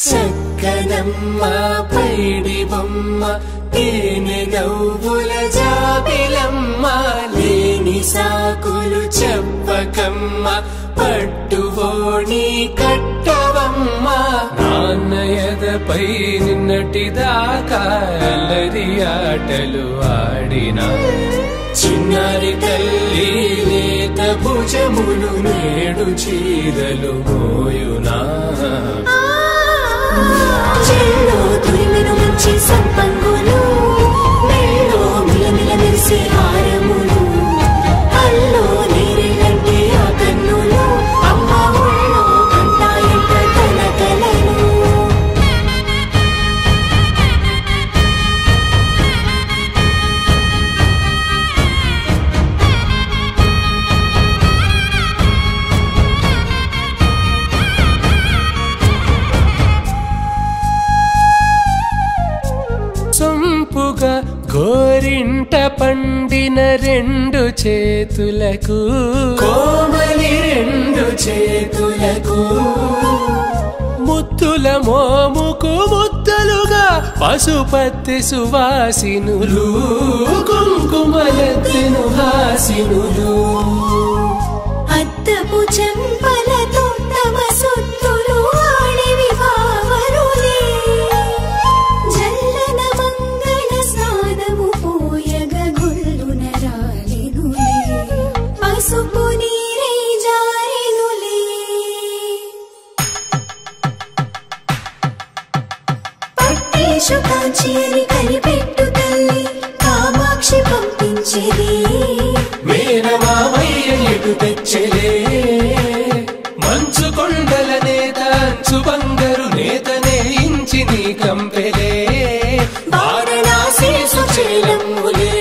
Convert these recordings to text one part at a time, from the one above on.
చక్కనమ్మ పైడి బొమ్మ తేనె నవ్వుల జాబిలమ్మ లేని సాకులు చెప్పకమ్మ పట్టువోణి కట్టవమ్మ నాన్నయదపై నిన్నటిదాకా అల్లరి ఆటలు ఆడినా చిన్నారి తల్లి లేత భుజములు నేడు చీరలు మోయునా చెల్లో తురిమెను మంచి సంపంగులు మెల్లో మిలమిల మెరిసే హారములు అల్లో నీరెలంటే ఆ కన్నులు అమ్మ ఒళ్ళో కంటాయంట తన కలలు సొంపుగా గోరింట పండిన రెండు చేతులకు కోమలి రెండు చేతులకు ముత్తుల మోముకు ముద్దలుగా పసుపత్తి సువాసినులు కుంకుమలెత్తెను హాసినులు అద్దపు చెంపలతో తమ సొత్తులు ఆడివి బావరులే జల్లన మంగళ స్నానము పోయగ గుళ్ళున రాలెనులే పసుపు నీరై జారెనులే పట్టేషు కాంచి అని కనిపెట్టు తల్లి కామాక్షి పంపించేది మేనమామయ్య ఎటు తెచ్చలే మంచు కొండల నేత అంచు బంగారు నేతనే ఇంచి నీ కంపెలే వారణాసి సుచేలమ్ములే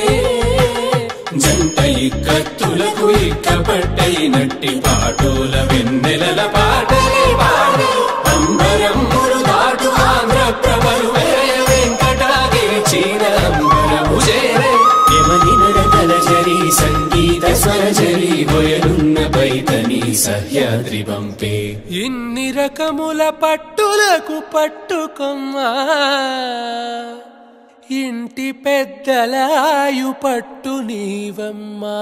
జంట ఇక్కత్తులకు ఇక్కపట్టయినట్టి పాటోల వెన్నెలల పాటలే పాడే అంబరమ్ములు దాటు ఆంధ్ర ప్రభలు వేయ వెంకటాగిరి చీర అంబరము చేరే యమని నడకల జరి సంగీత స్వరజరి బొయలున్న బైతని సహ్యాద్రి పంపే ఇన్ని రకముల పట్టులకు పట్టుకొమ్మా ఇంటి పెద్దలాయు పట్టు నీవమ్మా